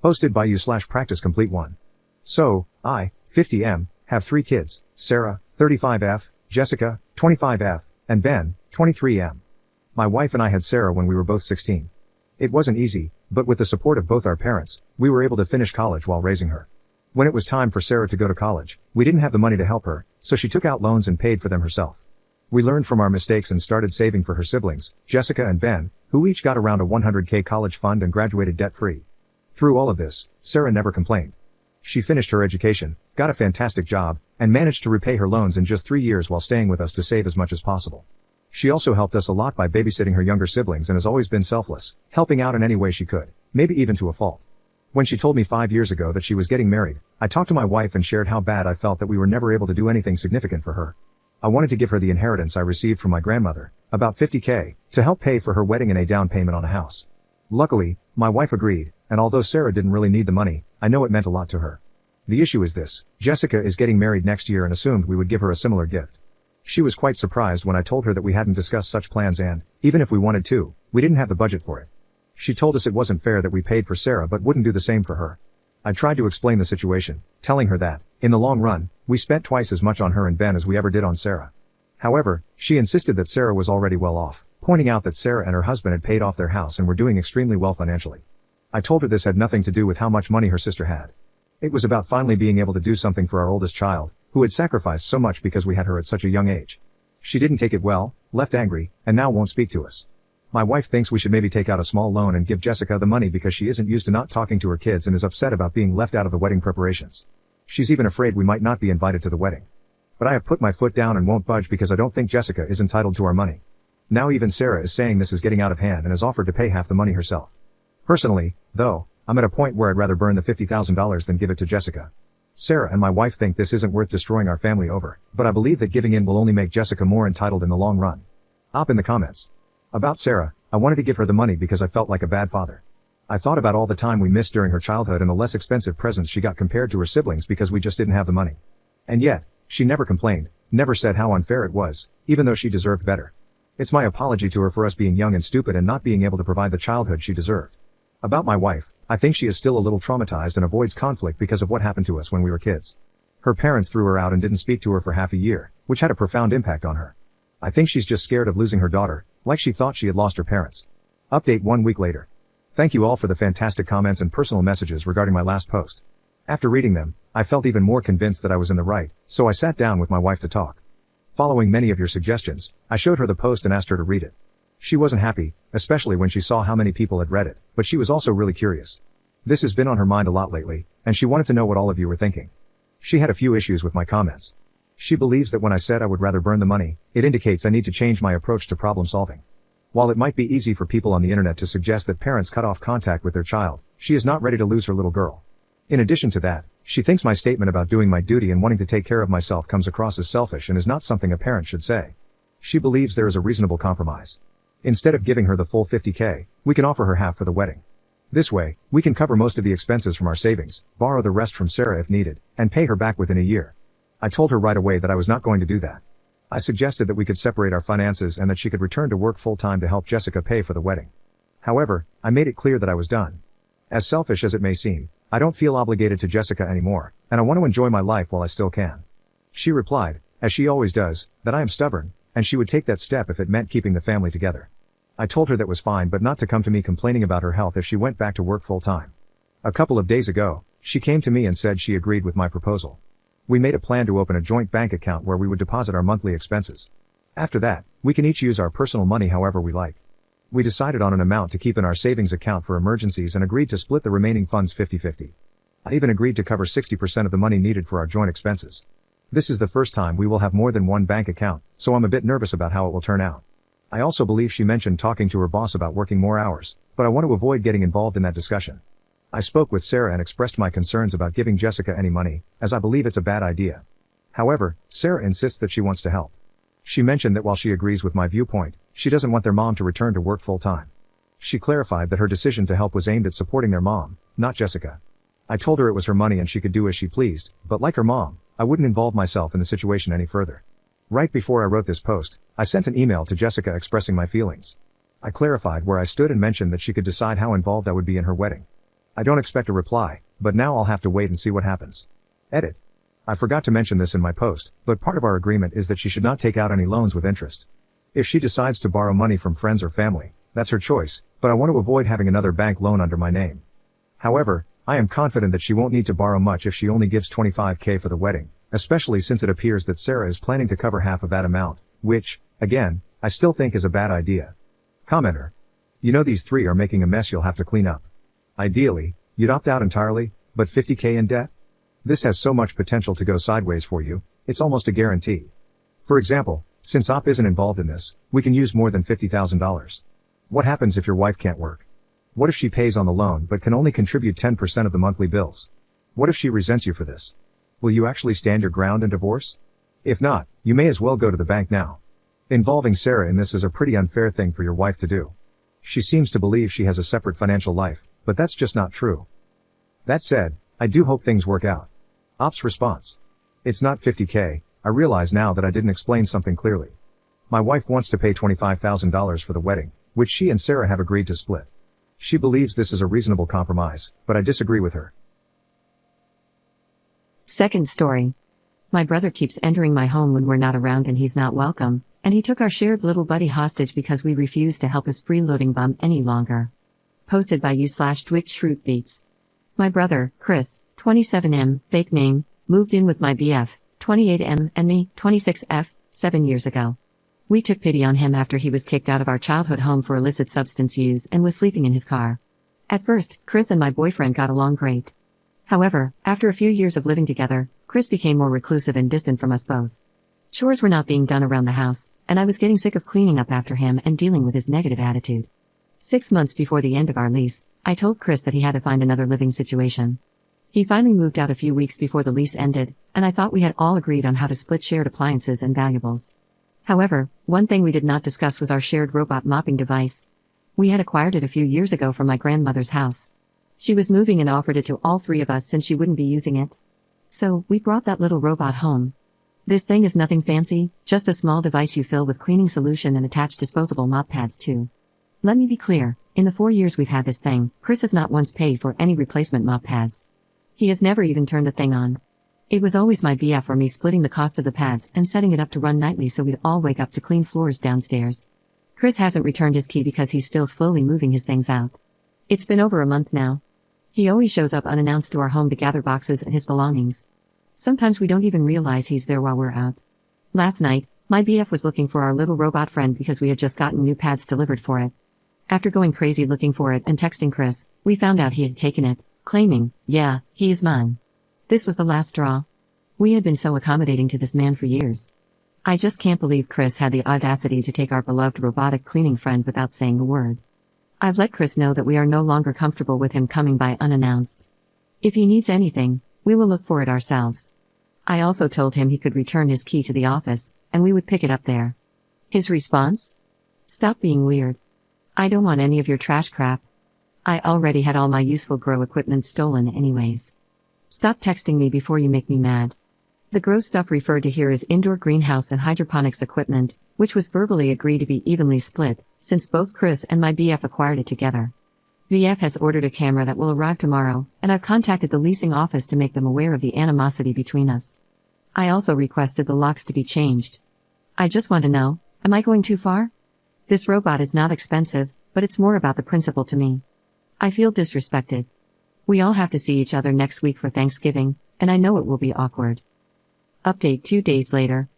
Hosted by you/practice complete 1. So, I, 50M, have 3 kids, Sarah, 35F, Jessica, 25F, and Ben, 23M. My wife and I had Sarah when we were both 16. It wasn't easy, but with the support of both our parents, we were able to finish college while raising her. When it was time for Sarah to go to college, we didn't have the money to help her, so she took out loans and paid for them herself. We learned from our mistakes and started saving for her siblings, Jessica and Ben, who each got around a $100K college fund and graduated debt-free. Through all of this, Sarah never complained. She finished her education, got a fantastic job, and managed to repay her loans in just 3 years while staying with us to save as much as possible. She also helped us a lot by babysitting her younger siblings and has always been selfless, helping out in any way she could, maybe even to a fault. When she told me 5 years ago that she was getting married, I talked to my wife and shared how bad I felt that we were never able to do anything significant for her. I wanted to give her the inheritance I received from my grandmother, about $50K, to help pay for her wedding and a down payment on a house. Luckily, my wife agreed, and although Sarah didn't really need the money, I know it meant a lot to her. The issue is this: Jessica is getting married next year and assumed we would give her a similar gift. She was quite surprised when I told her that we hadn't discussed such plans and, even if we wanted to, we didn't have the budget for it. She told us it wasn't fair that we paid for Sarah but wouldn't do the same for her. I tried to explain the situation, telling her that, in the long run, we spent twice as much on her and Ben as we ever did on Sarah. However, she insisted that Sarah was already well off, pointing out that Sarah and her husband had paid off their house and were doing extremely well financially. I told her this had nothing to do with how much money her sister had. It was about finally being able to do something for our oldest child, who had sacrificed so much because we had her at such a young age. She didn't take it well, left angry, and now won't speak to us. My wife thinks we should maybe take out a small loan and give Jessica the money because she isn't used to not talking to her kids and is upset about being left out of the wedding preparations. She's even afraid we might not be invited to the wedding. But I have put my foot down and won't budge because I don't think Jessica is entitled to our money. Now even Sarah is saying this is getting out of hand and has offered to pay half the money herself. Personally, though, I'm at a point where I'd rather burn the $50,000 than give it to Jessica. Sarah and my wife think this isn't worth destroying our family over, but I believe that giving in will only make Jessica more entitled in the long run. Op in the comments. About Sarah, I wanted to give her the money because I felt like a bad father. I thought about all the time we missed during her childhood and the less expensive presents she got compared to her siblings because we just didn't have the money. And yet, she never complained, never said how unfair it was, even though she deserved better. It's my apology to her for us being young and stupid and not being able to provide the childhood she deserved. About my wife, I think she is still a little traumatized and avoids conflict because of what happened to us when we were kids. Her parents threw her out and didn't speak to her for half a year, which had a profound impact on her. I think she's just scared of losing her daughter, like she thought she had lost her parents. Update 1 week later. Thank you all for the fantastic comments and personal messages regarding my last post. After reading them, I felt even more convinced that I was in the right, so I sat down with my wife to talk. Following many of your suggestions, I showed her the post and asked her to read it. She wasn't happy, especially when she saw how many people had read it, but she was also really curious. This has been on her mind a lot lately, and she wanted to know what all of you were thinking. She had a few issues with my comments. She believes that when I said I would rather burn the money, it indicates I need to change my approach to problem solving. While it might be easy for people on the internet to suggest that parents cut off contact with their child, she is not ready to lose her little girl. In addition to that, she thinks my statement about doing my duty and wanting to take care of myself comes across as selfish and is not something a parent should say. She believes there is a reasonable compromise. Instead of giving her the full $50K, we can offer her half for the wedding. This way, we can cover most of the expenses from our savings, borrow the rest from Sarah if needed, and pay her back within a year. I told her right away that I was not going to do that. I suggested that we could separate our finances and that she could return to work full-time to help Jessica pay for the wedding. However, I made it clear that I was done. As selfish as it may seem, I don't feel obligated to Jessica anymore, and I want to enjoy my life while I still can. She replied, as she always does, that I am stubborn, and she would take that step if it meant keeping the family together. I told her that was fine but not to come to me complaining about her health if she went back to work full-time. A couple of days ago, she came to me and said she agreed with my proposal. We made a plan to open a joint bank account where we would deposit our monthly expenses. After that, we can each use our personal money however we like. We decided on an amount to keep in our savings account for emergencies and agreed to split the remaining funds 50-50. I even agreed to cover 60% of the money needed for our joint expenses. This is the first time we will have more than one bank account, so I'm a bit nervous about how it will turn out. I also believe she mentioned talking to her boss about working more hours, but I want to avoid getting involved in that discussion. I spoke with Sarah and expressed my concerns about giving Jessica any money, as I believe it's a bad idea. However, Sarah insists that she wants to help. She mentioned that while she agrees with my viewpoint, she doesn't want their mom to return to work full-time. She clarified that her decision to help was aimed at supporting their mom, not Jessica. I told her it was her money and she could do as she pleased, but like her mom, I wouldn't involve myself in the situation any further. Right before I wrote this post, I sent an email to Jessica expressing my feelings. I clarified where I stood and mentioned that she could decide how involved I would be in her wedding. I don't expect a reply, but now I'll have to wait and see what happens. Edit. I forgot to mention this in my post, but part of our agreement is that she should not take out any loans with interest. If she decides to borrow money from friends or family, that's her choice, but I want to avoid having another bank loan under my name. However, I am confident that she won't need to borrow much if she only gives $25,000 for the wedding, especially since it appears that Sarah is planning to cover half of that amount, which, again, I still think is a bad idea. Commenter. You know these three are making a mess you'll have to clean up. Ideally, you'd opt out entirely, but $50,000 in debt? This has so much potential to go sideways for you, it's almost a guarantee. For example, since OP isn't involved in this, we can use more than $50,000. What happens if your wife can't work? What if she pays on the loan but can only contribute 10% of the monthly bills? What if she resents you for this? Will you actually stand your ground and divorce? If not, you may as well go to the bank now. Involving Sarah in this is a pretty unfair thing for your wife to do. She seems to believe she has a separate financial life, but that's just not true. That said, I do hope things work out. OP's response. It's not $50,000, I realize now that I didn't explain something clearly. My wife wants to pay $25,000 for the wedding, which she and Sarah have agreed to split. She believes this is a reasonable compromise, but I disagree with her. Second story. My brother keeps entering my home when we're not around and he's not welcome, and he took our shared little buddy hostage because we refused to help his freeloading bum any longer. Posted by u/Dwick My brother, Chris, 27M, fake name, moved in with my BF, 28M, and me, 26F, 7 years ago. We took pity on him after he was kicked out of our childhood home for illicit substance use and was sleeping in his car. At first, Chris and my boyfriend got along great. However, after a few years of living together, Chris became more reclusive and distant from us both. Chores were not being done around the house, and I was getting sick of cleaning up after him and dealing with his negative attitude. 6 months before the end of our lease, I told Chris that he had to find another living situation. He finally moved out a few weeks before the lease ended, and I thought we had all agreed on how to split shared appliances and valuables. However, one thing we did not discuss was our shared robot mopping device. We had acquired it a few years ago from my grandmother's house. She was moving and offered it to all three of us since she wouldn't be using it. So, we brought that little robot home. This thing is nothing fancy, just a small device you fill with cleaning solution and attach disposable mop pads to. Let me be clear, in the 4 years we've had this thing, Chris has not once paid for any replacement mop pads. He has never even turned the thing on. It was always my BF or me splitting the cost of the pads and setting it up to run nightly so we'd all wake up to clean floors downstairs. Chris hasn't returned his key because he's still slowly moving his things out. It's been over a month now. He always shows up unannounced to our home to gather boxes and his belongings. Sometimes we don't even realize he's there while we're out. Last night, my BF was looking for our little robot friend because we had just gotten new pads delivered for it. After going crazy looking for it and texting Chris, we found out he had taken it, claiming, "Yeah, he is mine." This was the last straw. We had been so accommodating to this man for years. I just can't believe Chris had the audacity to take our beloved robotic cleaning friend without saying a word. I've let Chris know that we are no longer comfortable with him coming by unannounced. If he needs anything, we will look for it ourselves. I also told him he could return his key to the office, and we would pick it up there. His response? Stop being weird. I don't want any of your trash crap. I already had all my useful grow equipment stolen anyways. Stop texting me before you make me mad. The grow stuff referred to here is indoor greenhouse and hydroponics equipment, which was verbally agreed to be evenly split, since both Chris and my BF acquired it together. BF has ordered a camera that will arrive tomorrow, and I've contacted the leasing office to make them aware of the animosity between us. I also requested the locks to be changed. I just want to know, am I going too far? This robot is not expensive, but it's more about the principle to me. I feel disrespected. We all have to see each other next week for Thanksgiving, and I know it will be awkward. Update 2 days later.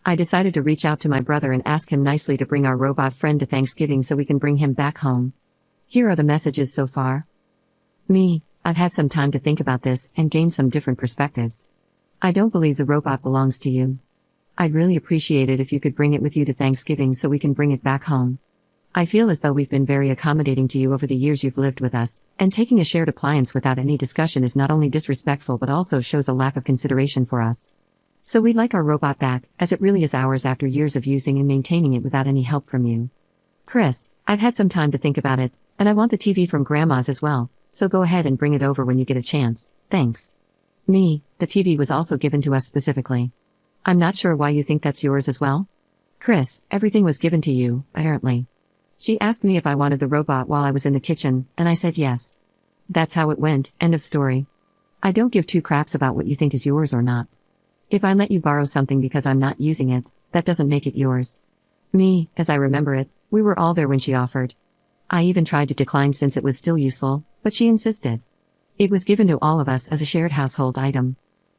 I decided to reach out to my brother and ask him nicely to bring our robot friend to Thanksgiving so we can bring him back home. Here are the messages so far. Me, I've had some time to think about this and gain some different perspectives. I don't believe the robot belongs to you. I'd really appreciate it if you could bring it with you to Thanksgiving so we can bring it back home. I feel as though we've been very accommodating to you over the years you've lived with us, and taking a shared appliance without any discussion is not only disrespectful but also shows a lack of consideration for us. So we'd like our robot back, as it really is ours after years of using and maintaining it without any help from you. Chris, I've had some time to think about it, and I want the TV from Grandma's as well, so go ahead and bring it over when you get a chance, thanks. Me, the TV was also given to us specifically. I'm not sure why you think that's yours as well. Chris, everything was given to you, apparently. She asked me if I wanted the robot while I was in the kitchen, and I said yes. That's how it went, end of story. I don't give two craps about what you think is yours or not. If I let you borrow something because I'm not using it, that doesn't make it yours. Me, as I remember it, we were all there when she offered. I even tried to decline since it was still useful, but she insisted. It was given to all of us as a shared household item.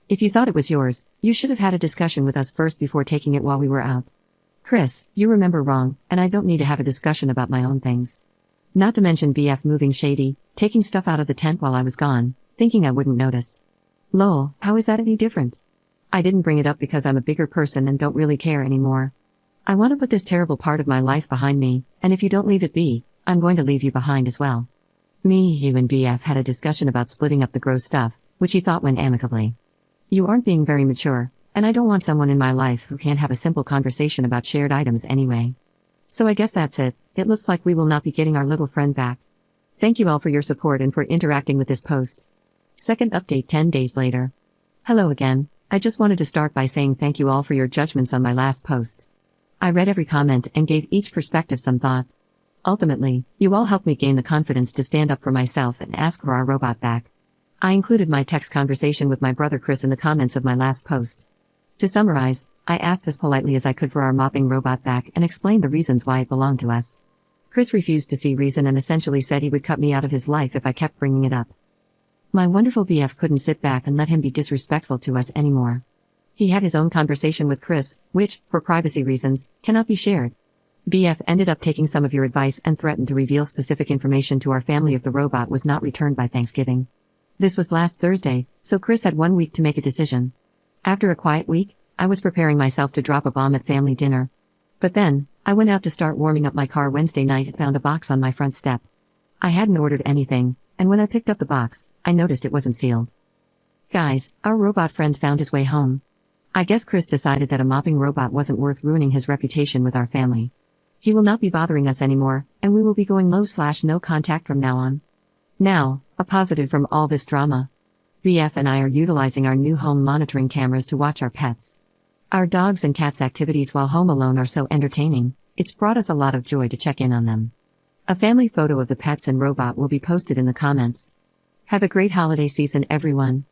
If you thought it was yours, you should have had a discussion with us first before taking it while we were out. Chris, you remember wrong, and I don't need to have a discussion about my own things. Not to mention BF moving shady, taking stuff out of the tent while I was gone, thinking I wouldn't notice. Lol, how is that any different? I didn't bring it up because I'm a bigger person and don't really care anymore. I want to put this terrible part of my life behind me, and if you don't leave it be, I'm going to leave you behind as well. Me, you and BF had a discussion about splitting up the gross stuff, which he thought went amicably. You aren't being very mature, and I don't want someone in my life who can't have a simple conversation about shared items anyway. So I guess that's it. It looks like we will not be getting our little friend back. Thank you all for your support and for interacting with this post. Second update 10 days later. Hello again. I just wanted to start by saying thank you all for your judgments on my last post. I read every comment and gave each perspective some thought. Ultimately, you all helped me gain the confidence to stand up for myself and ask for our robot back. I included my text conversation with my brother Chris in the comments of my last post. To summarize, I asked as politely as I could for our mopping robot back and explained the reasons why it belonged to us. Chris refused to see reason and essentially said he would cut me out of his life if I kept bringing it up. My wonderful BF couldn't sit back and let him be disrespectful to us anymore. He had his own conversation with Chris, which, for privacy reasons, cannot be shared. BF ended up taking some of your advice and threatened to reveal specific information to our family if the robot was not returned by Thanksgiving. This was last Thursday, so Chris had 1 week to make a decision. After a quiet week, I was preparing myself to drop a bomb at family dinner. But then, I went out to start warming up my car Wednesday night and found a box on my front step. I hadn't ordered anything, and when I picked up the box, I noticed it wasn't sealed. Guys, our robot friend found his way home. I guess Chris decided that a mopping robot wasn't worth ruining his reputation with our family. He will not be bothering us anymore, and we will be going low/no contact from now on. Now, a positive from all this drama. BF and I are utilizing our new home monitoring cameras to watch our pets. Our dogs and cats' activities while home alone are so entertaining, it's brought us a lot of joy to check in on them. A family photo of the pets and robot will be posted in the comments. Have a great holiday season, everyone.